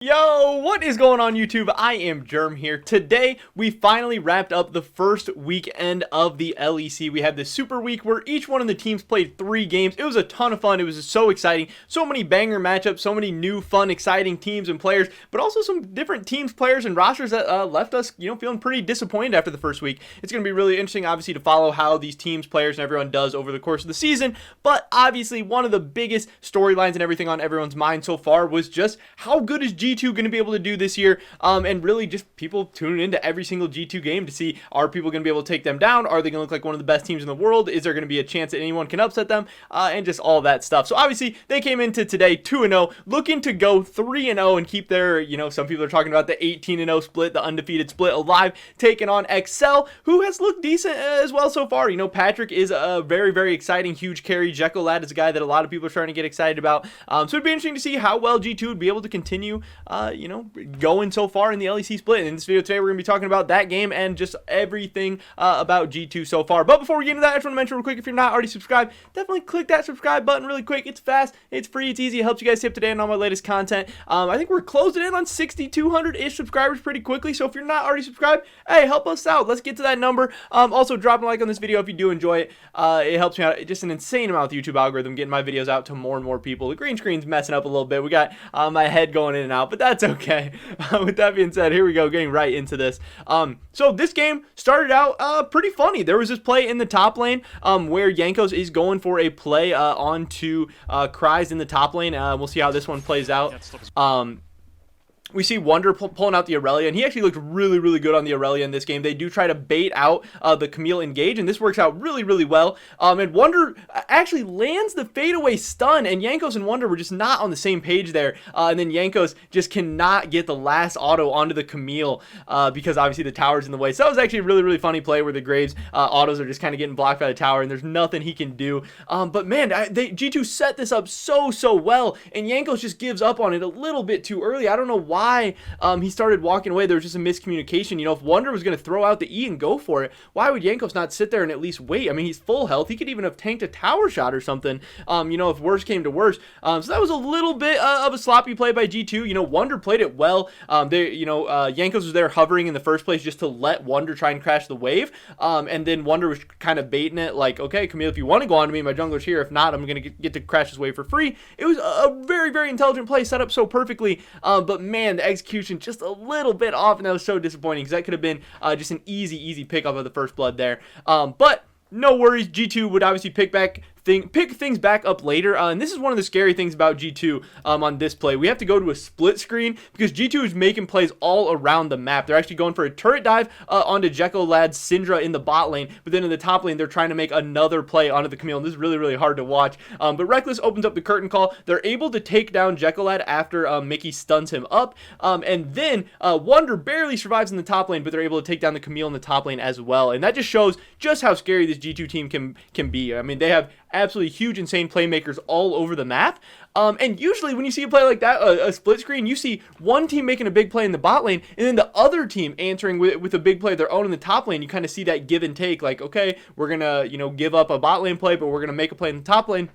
Yo, what is going on YouTube? I am Germ here. Today, we finally wrapped up the first weekend of the LEC. We had this super week where each one of the teams played 3 games. It was a ton of fun. It was so exciting. So many banger matchups, so many new, fun, exciting teams and players, but also some different teams, players, and rosters that left us, feeling pretty disappointed after the first week. It's going to be really interesting, obviously, to follow how these teams, players, and everyone does over the course of the season. But obviously, one of the biggest storylines and everything on everyone's mind so far was just how good is G2 going to be able to do this year, and really just people tuning into every single G2 game to see, are people going to be able to take them down? Are they going to look like one of the best teams in the world? Is there going to be a chance that anyone can upset them? And just all that stuff. So obviously they came into today 2-0, looking to go 3-0 and keep their, some people are talking about the 18-0 split, the undefeated split alive, taking on Excel, who has looked decent as well so far. Patrick is a very, very exciting, huge carry. Jekyll Lad is a guy that a lot of people are starting to get excited about. So it'd be interesting to see how well G2 would be able to continue, going so far in the LEC split. And in this video today, we're going to be talking about that game and just everything about G2 so far. But before we get into that, I just want to mention real quick, if you're not already subscribed, definitely click that subscribe button really quick. It's fast, it's free, it's easy. It helps you guys stay up to date on all my latest content. I think we're closing in on 6,200-ish subscribers pretty quickly. So if you're not already subscribed, hey, help us out. Let's get to that number. Also, drop a like on this video if you do enjoy it. It helps me out just an insane amount with the YouTube algorithm, getting my videos out to more and more people. The green screen's messing up a little bit. We got my head going in and out, but that's okay. With that being said, here we go, getting right into this. So this game started out pretty funny. There was this play in the top lane where Jankos is going for a play onto Cries in the top lane. We'll see how this one plays out. We see Wunder pulling out the Aurelia, and he actually looked really, really good on the Aurelia in this game. They do try to bait out the Camille engage, and this works out really, really well. And Wunder actually lands the fadeaway stun, and Jankos and Wunder were just not on the same page there. And then Jankos just cannot get the last auto onto the Camille because obviously the tower's in the way. So that was actually a really, really funny play where the Graves autos are just kind of getting blocked by the tower, and there's nothing he can do. But man, G2 set this up so well, and Jankos just gives up on it a little bit too early. I don't know why he started walking away. There was just a miscommunication. If Wunder was going to throw out the E and go for it, why would Jankos not sit there and at least wait? I mean, he's full health. He could even have tanked a tower shot or something, if worse came to worse. So that was a little bit of a sloppy play by G2. Wunder played it well. Jankos was there hovering in the first place just to let Wunder try and crash the wave. And then Wunder was kind of baiting it like, okay, Camille, if you want to go on to me, my jungler's here. If not, I'm going to get to crash this wave for free. It was a very, very intelligent play set up so perfectly. But man, the execution just a little bit off, and that was so disappointing because that could have been just an easy pickup of the first blood there. But no worries, G2 would obviously pick things back up later, and this is one of the scary things about G2 on this play. We have to go to a split screen because G2 is making plays all around the map. They're actually going for a turret dive onto Jekyll Lad's Syndra in the bot lane, but then in the top lane they're trying to make another play onto the Camille, and this is really, really hard to watch. But Rekkles opens up the curtain call. They're able to take down Jekyll Lad after Mickey stuns him up, and then Wunder barely survives in the top lane, but they're able to take down the Camille in the top lane as well, and that just shows just how scary this G2 team can be. I mean, they have absolutely huge, insane playmakers all over the map. And usually when you see a play like that, a split screen, you see one team making a big play in the bot lane, and then the other team answering with a big play of their own in the top lane. You kind of see that give and take, like, okay, we're going to, give up a bot lane play, but we're going to make a play in the top lane.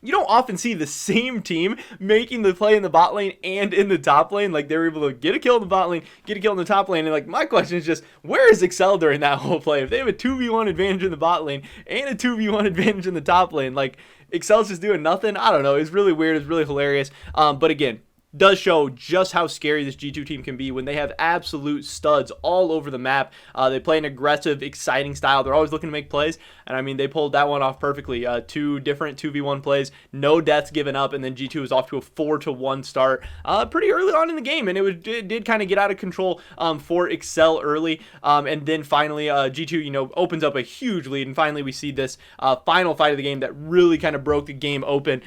You don't often see the same team making the play in the bot lane and in the top lane. Like, they were able to get a kill in the bot lane, get a kill in the top lane. And, like, my question is just, where is Excel during that whole play? If they have a 2v1 advantage in the bot lane and a 2v1 advantage in the top lane, like, Excel's just doing nothing? I don't know. It's really weird. It's really hilarious. But again, does show just how scary this G2 team can be when they have absolute studs all over the map. They play an aggressive, exciting style. They're always looking to make plays, and I mean, they pulled that one off perfectly. 2 different 2v1 plays, no deaths given up, and then G2 was off to a 4-1 start pretty early on in the game, and it did kind of get out of control for Excel early, and then finally G2 opens up a huge lead, and finally we see this final fight of the game that really kind of broke the game open,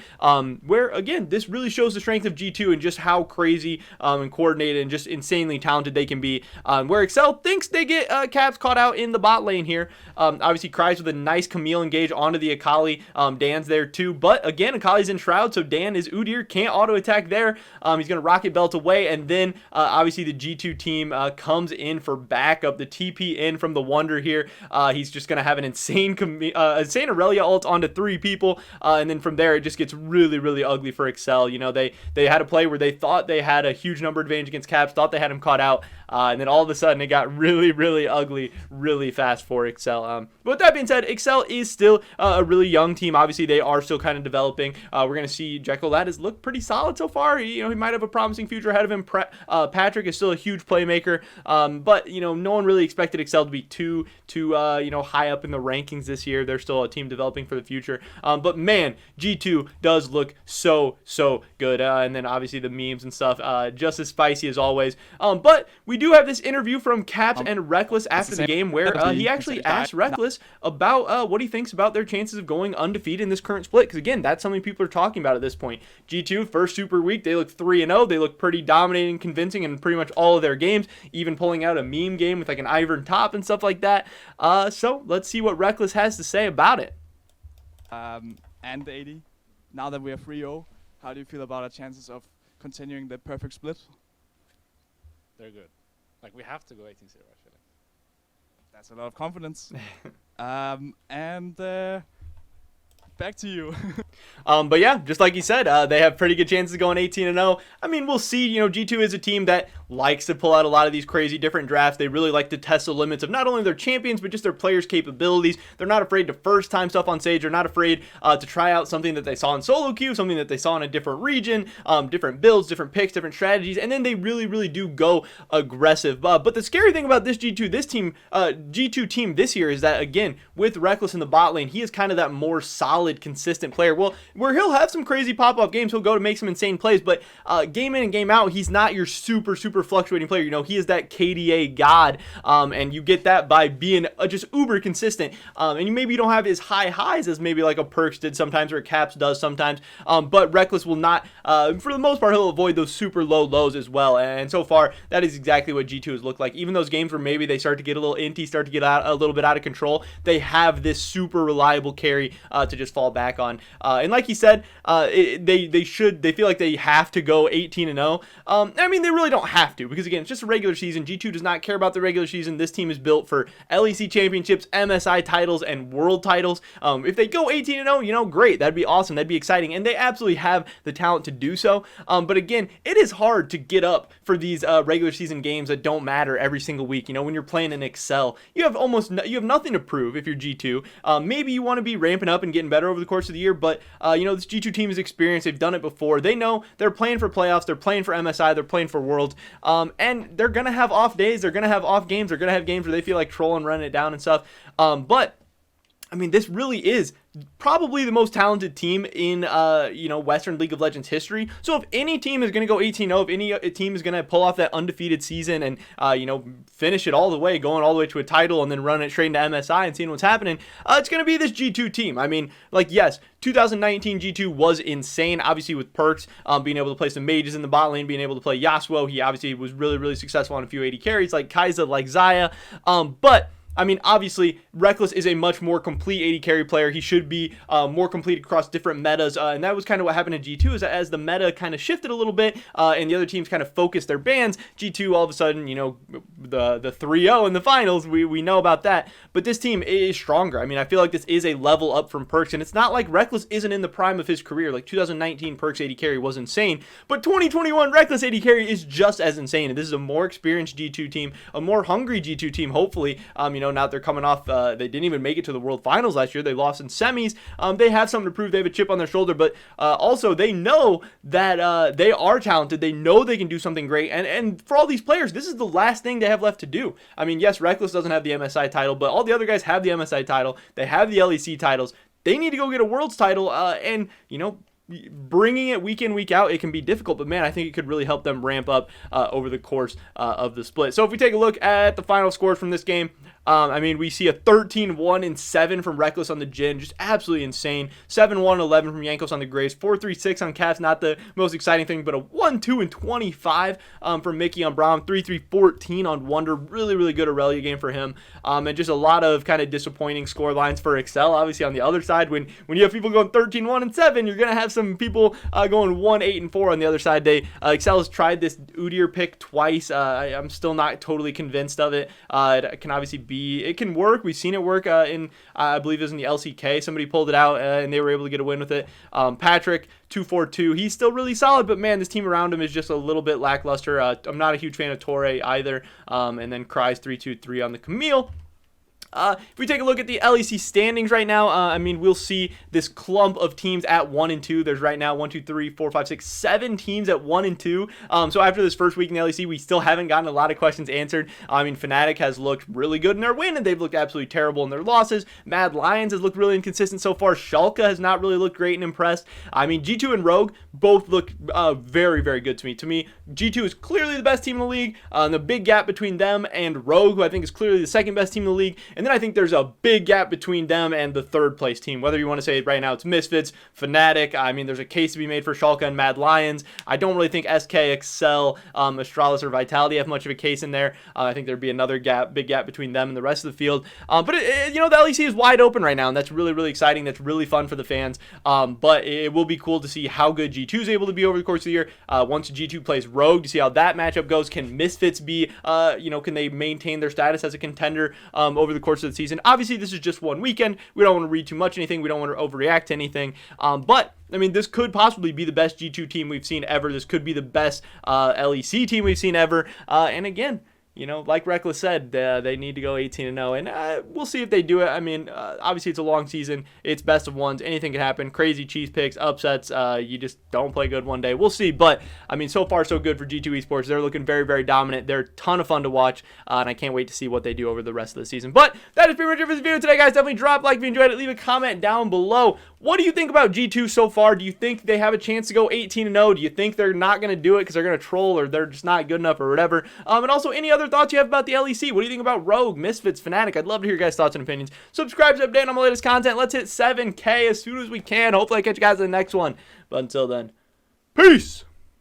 where again, this really shows the strength of G2 and just how crazy and coordinated and just insanely talented they can be, where Excel thinks they get Caps caught out in the bot lane here. Obviously Cries with a nice Camille engage onto the Akali. Dan's there too, but again, Akali's in Shroud, so Dan is Udyr, can't auto attack there. He's going to rocket belt away, and then obviously the G2 team comes in for backup. The TP in from the Wunder here. He's just going to have an insane Aurelia ult onto 3 people, and then from there it just gets really, really ugly for Excel. They had a play where they thought they had a huge number advantage against Caps, thought they had him caught out, and then all of a sudden it got really, really ugly really fast for Excel. But with that being said, Excel is still a really young team. Obviously, they are still kind of developing. We're going to see Jekyll. That has looked pretty solid so far. He might have a promising future ahead of him. Patrick is still a huge playmaker, but no one really expected Excel to be too high up in the rankings this year. They're still a team developing for the future. But man, G2 does look so good. And then obviously the memes and stuff, just as spicy as always. But we do have this interview from Caps and Rekkles after the game where he actually asked Rekkles about what he thinks about their chances of going undefeated in this current split. Because again, that's something people are talking about at this point. G2, first super week, they look 3-0. They look pretty dominating, convincing in pretty much all of their games, even pulling out a meme game with like an Ivern top and stuff like that. So let's see what Rekkles has to say about it. And 80, now that we are 3-0, how do you feel about our chances of continuing the perfect split? They're good. Like, we have to go 18-0, I feel like. That's a lot of confidence. And back to you. But yeah, just like you said, they have pretty good chances of going 18-0. I mean, we'll see. G2 is a team that likes to pull out a lot of these crazy different drafts. They really like to test the limits of not only their champions, but just their players' capabilities. They're not afraid to first time stuff on stage. They're not afraid to try out something that they saw in solo queue, something that they saw in a different region, different builds, different picks, different strategies, and then they really do go aggressive. But the scary thing about this G2 team this year is that, again, with Rekkles in the bot lane, he is kind of that more solid, consistent player. Well, where he'll have some crazy pop-off games, he'll go to make some insane plays, but game in and game out, he's not your super fluctuating player. He is that KDA god, and you get that by being just uber consistent. And maybe you don't have as high highs as maybe like a Perks did sometimes or a Caps does sometimes, but Rekkles will not, for the most part, he'll avoid those super low lows as well. And so far, that is exactly what G2 has looked like. Even those games where maybe they start to get a little inty, start to get a little bit out of control, they have this super reliable carry to just fall back on. And like he said, they feel like they have to go 18-0. I mean, they really don't have to, because again, it's just a regular season. G2 does not care about the regular season. This team is built for LEC championships, MSI titles, and world titles. If they go 18-0, great. That'd be awesome. That'd be exciting. And they absolutely have the talent to do so. But again, it is hard to get up for these regular season games that don't matter every single week. When you're playing in Excel, you have nothing to prove if you're G2. Maybe you want to be ramping up and getting better over the course of the year, but this G2 team is experienced. They've done it before. They know they're playing for playoffs. They're playing for MSI. They're playing for Worlds. And they're going to have off days. They're going to have off games. They're going to have games where they feel like trolling, running it down and stuff. But I mean, this really is probably the most talented team in Western League of Legends history. So if any team is going to go 18-0, if any team is going to pull off that undefeated season and finish it all the way, going all the way to a title and then run it straight into MSI and seeing what's happening, it's going to be this G2 team. I mean, yes, 2019 G2 was insane, obviously with Perks being able to play some mages in the bot lane, being able to play Yasuo. He obviously was really successful on a few 80 carries like Kai'Sa, like Xayah, but I mean, obviously, Rekkles is a much more complete 80 carry player. He should be more complete across different metas, and that was kind of what happened in G2, is that as the meta kind of shifted a little bit, and the other teams kind of focused their bans, G2 all of a sudden, the 3-0 in the finals, we know about that, but this team is stronger. I mean, I feel like this is a level up from Perks, and it's not like Rekkles isn't in the prime of his career. Like 2019 Perks 80 carry was insane, but 2021 Rekkles 80 carry is just as insane, and this is a more experienced G2 team, a more hungry G2 team, hopefully. Now they're coming off, they didn't even make it to the World Finals last year. They lost in semis. They have something to prove. They have a chip on their shoulder, but also they know that they are talented. They know they can do something great. And for all these players, this is the last thing they have left to do. I mean, yes, Rekkles doesn't have the MSI title, but all the other guys have the MSI title. They have the LEC titles. They need to go get a Worlds title, and bringing it week in, week out, it can be difficult, but man, I think it could really help them ramp up over the course of the split. So if we take a look at the final scores from this game, I mean, we see a 13-1-7 from Rekkles on the Jhin, just absolutely insane. 7-1-11 from Jankos on the Graves, 4-3-6 on Caps, not the most exciting thing, but a 1-2-25 from Mickey on Braum, 3-3-14 on Wonder, really good Aurelia game for him, and just a lot of kind of disappointing score lines for Excel. Obviously on the other side, when you have people going 13-1-7, you're going to have some people going 1-8-4 on the other side. Excel has tried this Udyr pick twice. I'm still not totally convinced of it. It can obviously be it can work. We've seen it work in, I believe it was in the LCK. Somebody pulled it out and they were able to get a win with it. Patrick, 242. He's still really solid, but man, this team around him is just a little bit lackluster. I'm not a huge fan of Torre either. And then Cries 323 on the Camille. If we take a look at the LEC standings right now, I mean, we'll see this clump of teams at 1 and 2. There's right now 1, 2, 3, 4, 5, 6, 7 teams at 1 and 2. So after this first week in the LEC, we still haven't gotten a lot of questions answered. I mean, Fnatic has looked really good in their win, and they've looked absolutely terrible in their losses. Mad Lions has looked really inconsistent so far. Schalke has not really looked great and impressed. I mean, G2 and Rogue both look very, very good to me. To me, G2 is clearly the best team in the league. The big gap between them and Rogue, who I think is clearly the second best team in the league. And then I think there's a big gap between them and the third place team. Whether you want to say right now it's Misfits, Fnatic. I mean, there's a case to be made for Schalke and Mad Lions. I don't really think SK, Excel, Astralis, or Vitality have much of a case in there. I think there'd be another big gap between them and the rest of the field. But you know, the LEC is wide open right now, and that's really, really exciting. That's really fun for the fans. But it will be cool to see how good G2 is able to be over the course of the year. Once G2 plays Rogue, to see how that matchup goes. Can Misfits be, can they maintain their status as a contender over the course of the season? Obviously, this is just one weekend. We don't want to read too much anything. We don't want to overreact to anything. But I mean, this could possibly be the best G2 team we've seen ever. This could be the best LEC team we've seen ever. And again, you know, like Rekkles said, they need to go 18-0, and we'll see if they do it. I mean, obviously it's a long season. It's best of ones. Anything can happen. Crazy cheese picks, upsets. You just don't play good one day. We'll see. But, I mean, so far so good for G2 Esports. They're looking very, very dominant. They're a ton of fun to watch, and I can't wait to see what they do over the rest of the season. But that is pretty much it for this video today, guys. Definitely drop a like if you enjoyed it. Leave a comment down below. What do you think about G2 so far? Do you think they have a chance to go 18-0? Do you think they're not going to do it because they're going to troll or they're just not good enough or whatever? And also, any other thoughts you have about the LEC? What do you think about Rogue, Misfits, Fnatic? I'd love to hear your guys' thoughts and opinions. Subscribe to update on my latest content. Let's hit 7K as soon as we can. Hopefully I catch you guys in the next one. But until then, peace!